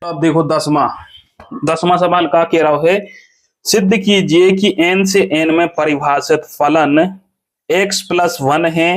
तो अब देखो दसवां सवाल का कह रहा है, सिद्ध कीजिए कि n से n में परिभाषित फलन x प्लस वन है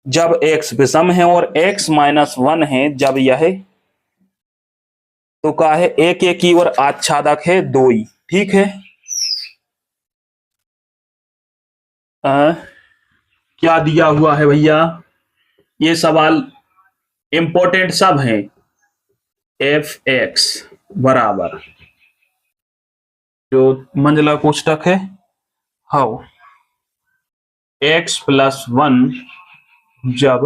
जब x विषम है और x माइनस वन है जब यह, तो क्या है, एक की और आच्छादक है दो ही। ठीक है, क्या दिया हुआ है भैया, ये सवाल इंपॉर्टेंट सब है। एफ एक्स बराबर जो मंझला कोष्टक है, हाउ एक्स प्लस वन जब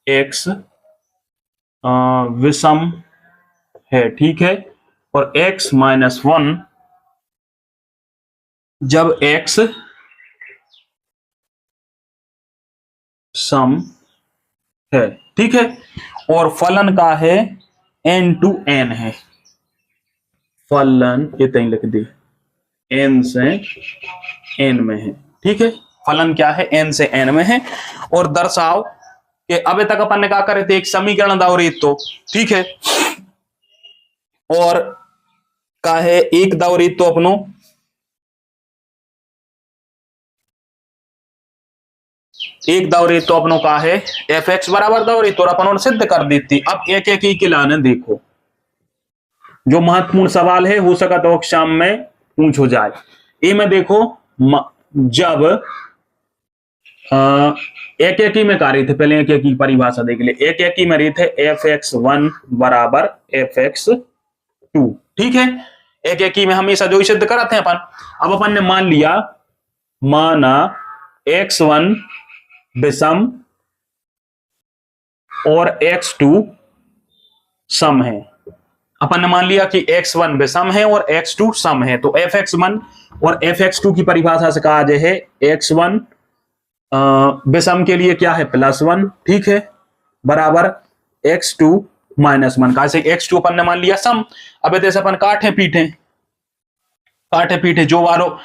एक्स विषम है, ठीक है, और एक्स माइनस वन जब एक्स सम है। ठीक है, और फलन का है n टू n है, फलन ये तय लिख दे n से n में है। ठीक है, फलन क्या है, n से n में है। और दर्शाओ कि अभी तक अपन ने क्या करे थे, एक समीकरण दावरीत तो ठीक है, और का है एक दावरीत तो अपनो एक दावरीत तो अपनों का है एफ एक्स बराबर दावरीत, और अपन सिद्ध कर देती। अब एक एक ही लाने देखो, जो महत्वपूर्ण सवाल है हो सका तो शाम में पूछ हो जाए। ये में देखो, जब एक एक ही में कार्य थे, पहले एक एक ही परिभाषा देख ले, एक एक ही में रही थे एफ एक्स वन बराबर एफ एक्स टू। ठीक है, एक एक ही में हमेशा जो सिद्ध कराते हैं अपन। अब अपन ने मान लिया, माना एक्स वन विषम और एक्स टू सम है। अपन ने मान लिया कि x1 विषम है और x2 सम है, तो fx1 और fx2 की परिभाषा से कहा जाए है x1 विषम के लिए क्या है प्लस वन, ठीक है, बराबर x2 माइनस वन। कहा से x2 अपन ने मान लिया सम। अब जैसे अपन काटे पीठे जो वारो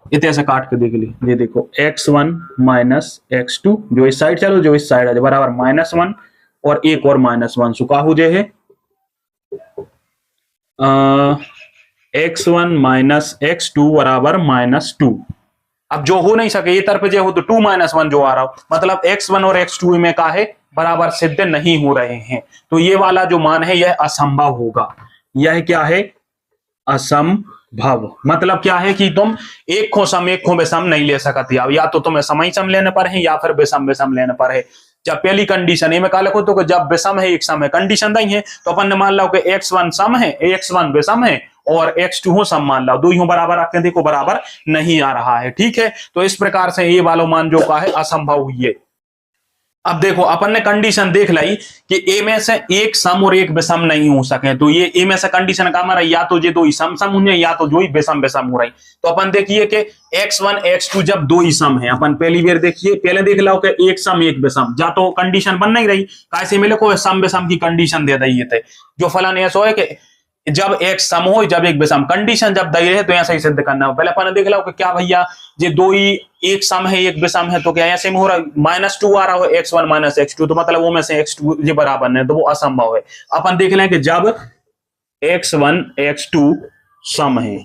इतने ऐसे काट के देख ली, ये देखो x1 माइनस x2, जो इस साइड चलो जो इस साइड है बराबर माइनस वन, और एक और माइनस वन, सुखा हो जाए है x1 माइनस x2 बराबर माइनस टू। अब जो हो नहीं सके ये तरफ जो हो तो 2 माइनस वन जो आ रहा हो, मतलब x1 और x2 में का है बराबर सिद्ध नहीं हो रहे हैं, तो ये वाला जो मान है यह असंभव होगा। यह क्या है, असंभव। मतलब क्या है कि तुम एक को सम एक को विषम नहीं ले सकते, या तो तुम्हें सम ही सम लेने पर है या फिर विषम विषम लेने पर है। जब पहली कंडीशन में कहा तो जब विषम है एक सम है, कंडीशन नहीं है तो अपन ने मान लो कि x1 सम है, x1 विषम है और x2 हो सम मान लो, दो ही बराबर रखते हैं, देखो बराबर नहीं आ रहा है। ठीक है, तो इस प्रकार से ये वाला मान जो का है असंभव हुई है। अब देखो अपन ने कंडीशन देख लाई कि ए में से एक सम और एक विषम नहीं हो सके, तो ये ए में से कंडीशन का हमारा या तो ये दो ही सम सम होंगे या तो जो ही विषम विषम हो रही। तो अपन देखिए कि x1 x2 जब दो ही सम है, अपन पहली बार देखिए, पहले देख लो कि एक सम एक विषम, जा तो कंडीशन बन नहीं रही, कैसे मिले को सम विषम की कंडीशन दे दी थे, जो फलन ऐसा है कि जब एक सम हो जब एक विषम, कंडीशन जब दे रहे तो ऐसा ही सिद्ध करना हो। पहले अपन ने देख लो कि क्या भैया ये दो ही एक सम है एक विषम है, तो क्या ऐसे में हो रहा है माइनस टू आ रहा है x1 माइनस x2, तो मतलब वो में से x2 ये बराबर नहीं, तो वो असंभव है। अपन देख लें कि जब x1 x2 सम है,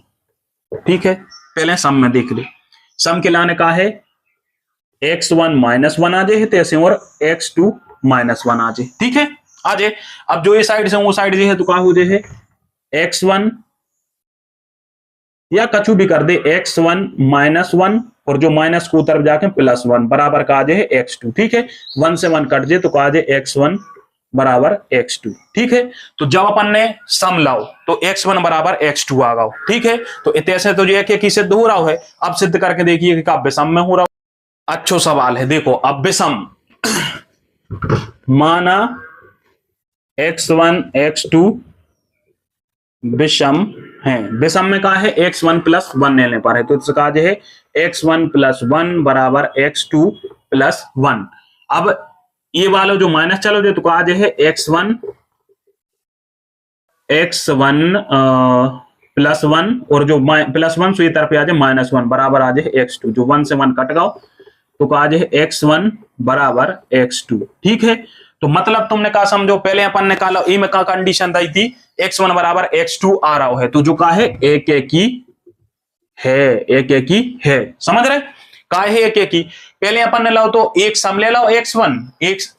ठीक है, पहले सम में देख ले, सम के लाने का है x1 माइनस वन आ जाए तैसे और x2 माइनस वन आ जाए। ठीक है, आ जाए। अब जो ये साइड से वो साइड जो है तो क्या हो जाए x1 या कछु भी कर दे x1 माइनस वन, और जो माइनस को तरफ जाके प्लस वन बराबर का आ जाए x2। ठीक है, वन से वन कट जाए तो कहा जाए x1 बराबर x2। ठीक है, तो जब अपन ने सम लाओ तो x1 बराबर x2 आ गया। ठीक है, तो इतने तो जो एक ही सिद्ध हो रहा है। अब सिद्ध करके देखिए कि कब विषम में हो रहा है। अच्छा सवाल है, देखो अब विषम माना x1 x2 विषम है, विषम में कहा है x1 प्लस वन लेने पर है, तो इसका है x1 प्लस वन बराबर x2 प्लस वन। अब ये वाला जो माइनस चलो जो तो कहा है x1 प्लस वन, और जो प्लस वन सो ये तरफ आ जाए माइनस वन बराबर आ जाए x2, जो वन से वन कट गया तो कहा है x1 बराबर x2। ठीक है, तो मतलब तुमने कहा समझो, पहले अपन ने कहा ई में का कंडीशन दी थी x1 बराबर x2 आ रहा है, तो जो का है एक एक ही है, एक एक ही है, समझ रहे का है एक एक ही। पहले अपन ने लाओ तो एक सम ले लाओ x1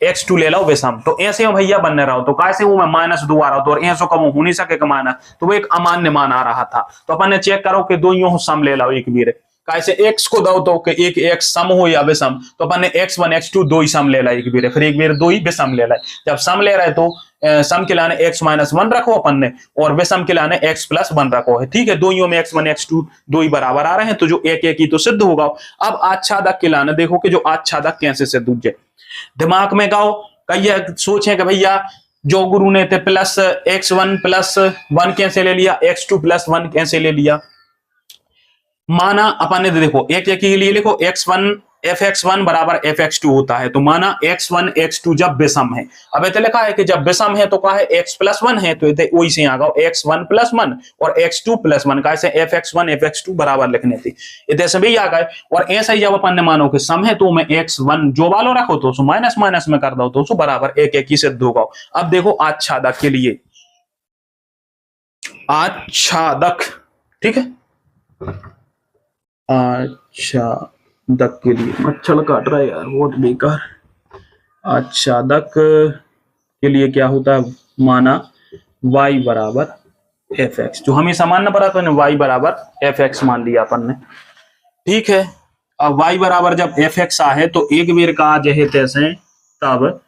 x2 ले लाओ विषम, तो ऐसे में भैया बनने रहा हो तो कैसे वो मैं -2 आ रहा हो, तो ऐसे कम हो नहीं सके माइनस, तो वो एक अमान्य मान आ रहा था, तो अपन ने चेक करो कि दो यूं सम ले लाओ एक बीरे, कैसे x को दो तो कि एक x सम हो या विषम, तो अपन ने x1 x2 दो ही सम ले ला एक बीरे, फिर एक बीरे दो ही विषम ले ला। जब सम ले रहे तो सम के लाने x -1 रखो अपन ने, और विषम के लाने x +1 रखो है, ठीक है। दोइयों में x1 x2 दो ही बराबर आ रहे हैं, तो जो एक एक ही तो सिद्ध होगा। अब आच्छादक के लाने देखो कि जो आच्छादक कैसे सिद्ध हो जाए, दिमाग में गाओ, कई सोचे कि भैया जो गुरु ने थे प्लस x1 +1 कैसे ले लिया, x2 +1 कैसे ले लिया, माना अपन ने देखो एक एक के लिए लिखो x1 fx1 बराबर fx2 होता है, तो माना x1 x2 जब विषम है, अब ये लिखा है कि जब विषम है तो क्या है x +1 है, तो ये वही से आ गया x1 +1 और x2 +1, कैसे fx1 fx2 बराबर लिखने थी, इतने से भी आ गए। और ऐसा ही जब अपन ने मानो कि सम है तो मैं x1 जो वालों रखो तो उसको माइनस माइनस में कर दो तो उसको बराबर एक एक ही सिद्ध होगा। अब देखो आच्छादक के लिए, आच्छादक, ठीक है, आच्छादक के लिए मच्छर काट रहा है यार बहुत बेकार। आच्छादक के लिए क्या होता है, माना y बराबर fx, जो हमें सामान्य पड़ा तो y बराबर fx मान लिया अपन ने, ठीक है। अब y बराबर जब fx आ है तो एक बेर का आज है तैसे, तब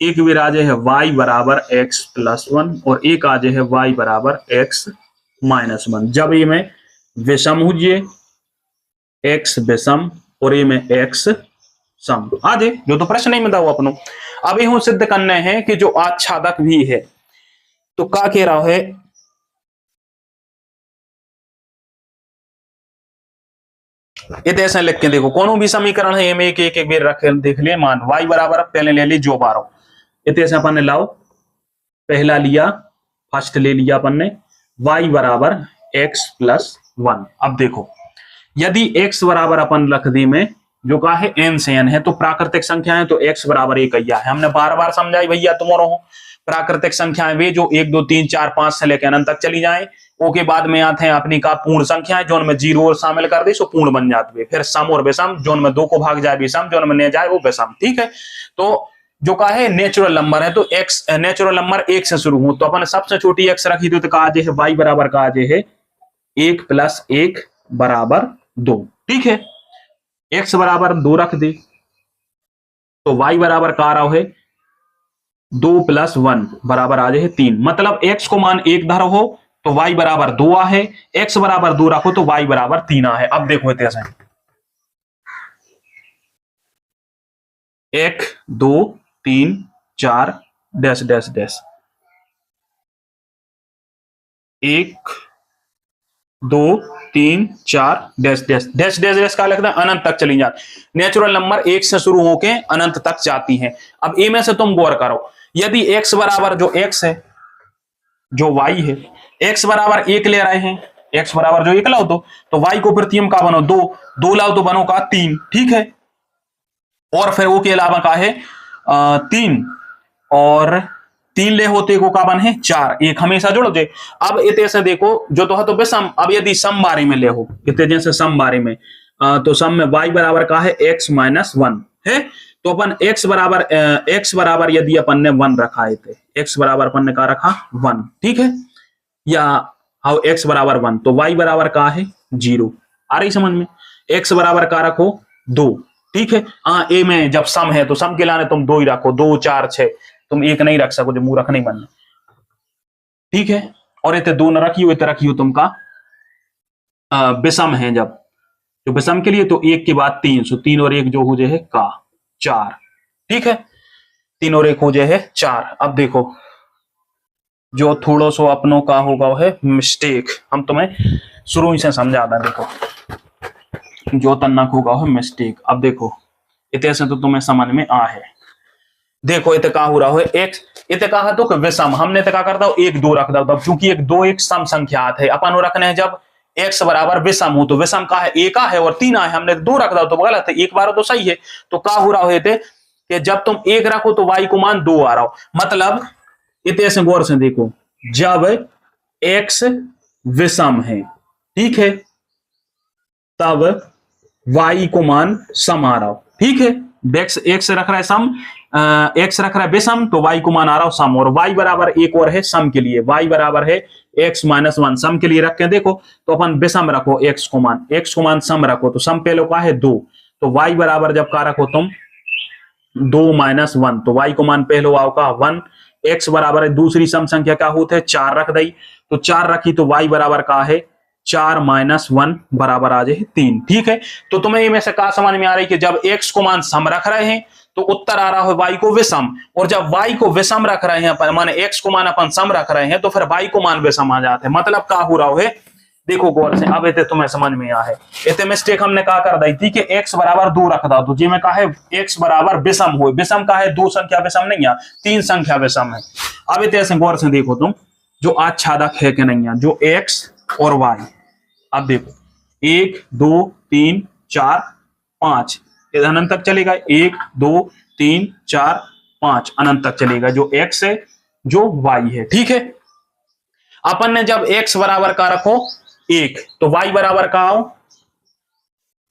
एक बेर आज है y बराबर x +1 और एक आज है y बराबर x -1। जब ये में विषम हुए x विषम और ये में x सम आ जाए, जो तो प्रश्न नहीं मिला अपनों। अभी हम सिद्ध करने हैं कि जो आच्छादक भी है, तो क्या कह रहा है, ये ऐसा लिख के देखो, कौन भी समीकरण है में एक एक बेर रख देख लिए, मान y बराबर पहले ले ली जो बारो, इतने से अपन ने लाओ, पहला लिया फर्स्ट ले लिया अपन ने y बराबर x +1। अब देखो यदि x बराबर अपन रख दी में जो का है n से n है, तो प्राकृतिक संख्याएं तो x बराबर 1 है, हमने बार बार समझाई भैया तुम्हारो हो, प्राकृतिक संख्याएं वे जो 1 2 3 4 5 से लेकर अनंत तक चली जाएं, ओके बाद में आते हैं अपनी का पूर्ण संख्याएं, जो उनमें 0 और शामिल कर दी सो पूर्ण बन जाती है, फिर सम और विषम, जो उनमें 2 को भाग जाए विषम, जो उनमें नहीं जाए वो विषम, ठीक है। तो जो का है नेचुरल नंबर है, तो x नेचुरल नंबर 1 से शुरू हो, तो अपन सबसे छोटी x रखी थी, तो कहा है y बराबर कहा है 1 + 1 बराबर 2, ठीक है। x बराबर 2 रख दे तो y बराबर का आ रहा है 2 + 1 बराबर आ जाए 3, मतलब x को मान 1 धरो हो तो y बराबर 2 आ है, x बराबर 2 रखो तो y बराबर 3 आ है। अब देखो इतने 1 2 3 4 dash dash dash 1 2 3 4 dash dash dash dash dash का लगता है अनंत तक चली जाती, नेचुरल नंबर 1 से शुरू होके अनंत तक जाती हैं। अब ए में से तुम गौर करो, यदि x बराबर जो x है जो y है, x बराबर 1 ले रहे हैं, x बराबर जो 1 लाओ तो y को प्रतियम का बनो 2, 2 लाओ तो बनो का 3, ठीक है। और फिर वो के अलावा का है 3 और 3 ले होते को का बन है 4, एक हमेशा जोड़ो जे। अब इतने से देखो जो तो है तो विषम, अब यदि सम बारे में ले हो इतने जैसे सम बारे में तो सम में y बराबर का है x -1 है, तो अपन x बराबर यदि अपन ने 1 रखा है थे, x बराबर अपन ने का रखा 1, ठीक है, या हाउ x बराबर 1 तो y बराबर का है 0, आ रही समझ में। x बराबर का रखो 2, ठीक है। ए में जब सम है तो सम के लाने तुम 2 ही रखो, 2 4 6, तुम 1 नहीं रख सको, जो मुंह रख नहीं बनना, ठीक है। और इतने 2 न रखियो, इतने रखियो तुमका विषम है, जब जो विषम के लिए तो 1 के बाद 3, सो 3 और 1 जो हो जाए का 4, ठीक है, 3 और 1 हो जाए 4। अब देखो जो थोड़ा सो अपनों का होगा है मिस्टेक, हम तुम्हें शुरू से समझा था, देखो जो तन्नक होगा है मिस्टेक। अब देखो इतने से तो तुम्हें समझ में आ है, देखो इतने का हो रहा है x, इतने कहा तो विषम, हमने तो क्या करता हूं 1 2 रख दो, क्योंकि 1 2 एक सम संख्यात है, अपन रखने हैं जब x बराबर विषम हो तो विषम का है 1 है और 3 है, हमने 2 रख दो तो गलत है, 1 बार तो सही है। तो का हो रहा है कि जब तुम 1 रखो तो y को मान 2 आ रहा हो, मतलब इतने से गौर से देखो, जब x विषम है, ठीक है, तब y को मान सम आ रहा हो, ठीक है। x रख रहा है सम, x रख रहा है विषम, तो y को मान आ रहा हो सम, और y बराबर एक और है सम के लिए, y बराबर है x माइनस 1 सम के लिए रख के देखो, तो अपन विषम रखो x को मान सम रखो, तो सम पहले का है 2, तो y बराबर जब का रखो तुम 2 माइनस 1, तो y को मान पहले आओ का 1, x बराबर है दूसरी सम संख्या क्या होते है 4 रख दई, तो 4 रखी तो y बराबर का है 4 माइनस 1 बराबर आ जाए 3, ठीक है। तो तुम्हें ये में से कहा समझ में आ रही कि जब x को मान सम रख रहे हैं तो उत्तर आ रहा है y को विषम, और जब y को विषम रख रहे हैं अपन, माने x को मान अपन सम रख रहे हैं, तो फिर y को मान विषम आ जाते हैं। मतलब क्या हो रहा है, देखो गौर से, अब इतने तुम्हें समझ में आ है। इतने मिस्टेक हमने कहा कर दी थी कि x बराबर 2 रख दो, तो जी में कहा है x बराबर विषम हो, विषम का है 2 संख्या विषम नहीं है, 3 संख्या विषम है। अब इतने गौर से देखो तुम, जो आच्छादक है कि नहीं है, जो x और y, अब देखो 1 2 3 4 5 अनंत तक चलेगा, 1 2 3 4 5 अनंत तक चलेगा, जो x है जो y है, ठीक है। अपन ने जब x बराबर का रखो 1, तो y बराबर का आओ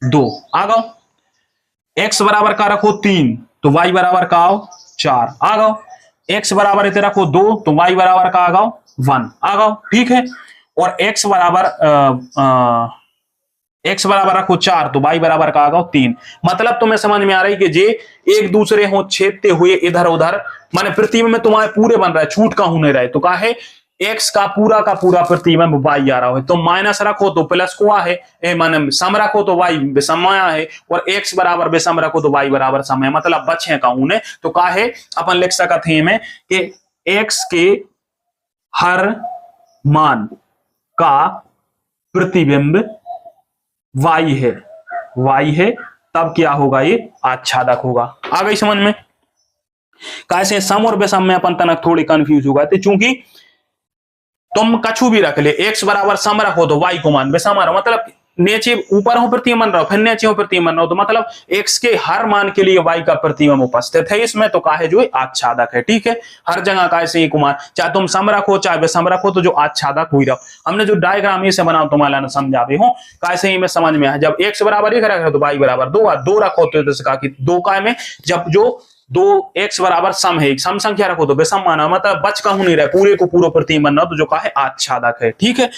2 आ गो, x बराबर का रखो 3, तो y बराबर का आओ 4 आ गो, x बराबर इतने रखो 2, तो y बराबर का आ गो 1 आ गो, ठीक है। और x बराबर रखो 4, तो y बराबर का आ गो 3। मतलब तुम्हें समझ में आ रही कि जे एक दूसरे हो छेदते हुए इधर उधर, माने प्रतिबिंब में तुम्हारे पूरे बन रहा है, छूट का होने रहे, तो कहा है x का पूरा प्रतिबिंब y आ रहा है, तो माइनस रखो तो प्लस को आ है, माने सम रखो तो y विषम आया है, और x बराबर विषम रखो तो y बराबर सम है, मतलब बचे का ऊने, तो कहा है अपन लिख सकते हैं में कि x के हर मान का प्रतिबिंब y है, तब क्या होगा, ये आच्छादक होगा। आ गई समझ में? कैसे सम और विषम में अपन तनक थोड़ी कंफ्यूज हो गए थे, चूंकि तुम कछु भी रख ले, x बराबर सम रखो तो y को मान विषम आ रहा, मतलब नीचे ऊपर हो प्रतिबिंब बन रहा हो, फिर नीचे हो प्रतिबिंब बन रहा हो, तो मतलब x के हर मान के लिए y का प्रतिबिंब उपस्थित है इसमें, तो काहे जो आच्छादक है, ठीक है। हर जगह का ऐसे एक मान, चाहे तुम सम रखो चाहे विषम रखो, तो जो आच्छादक हो ही रहा। हमने जो डायग्राम ये से बनाओ तुम्हारा ना समझावे हो, कैसे ही में समझ में है, जब x बराबर 1 रखो तो y बराबर 2 रखो, तो जैसे कहा कि 2 का में जब जो 2x बराबर सम है, सम संख्या रखो तो विषम माना, मतलब बच का नहीं रहा, पूरे को पूरा प्रतिबिंब बनना, तो जो कहा है आच्छादक है, ठीक है।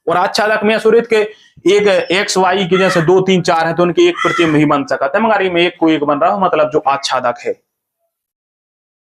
और आच्छादक में सुरित के एक x y की जैसे 2 3 4 है, तो उनके एक प्रतिबिंब ही बन सकता है, मगर में 1 को 1 बन रहा है, मतलब जो आच्छादक है।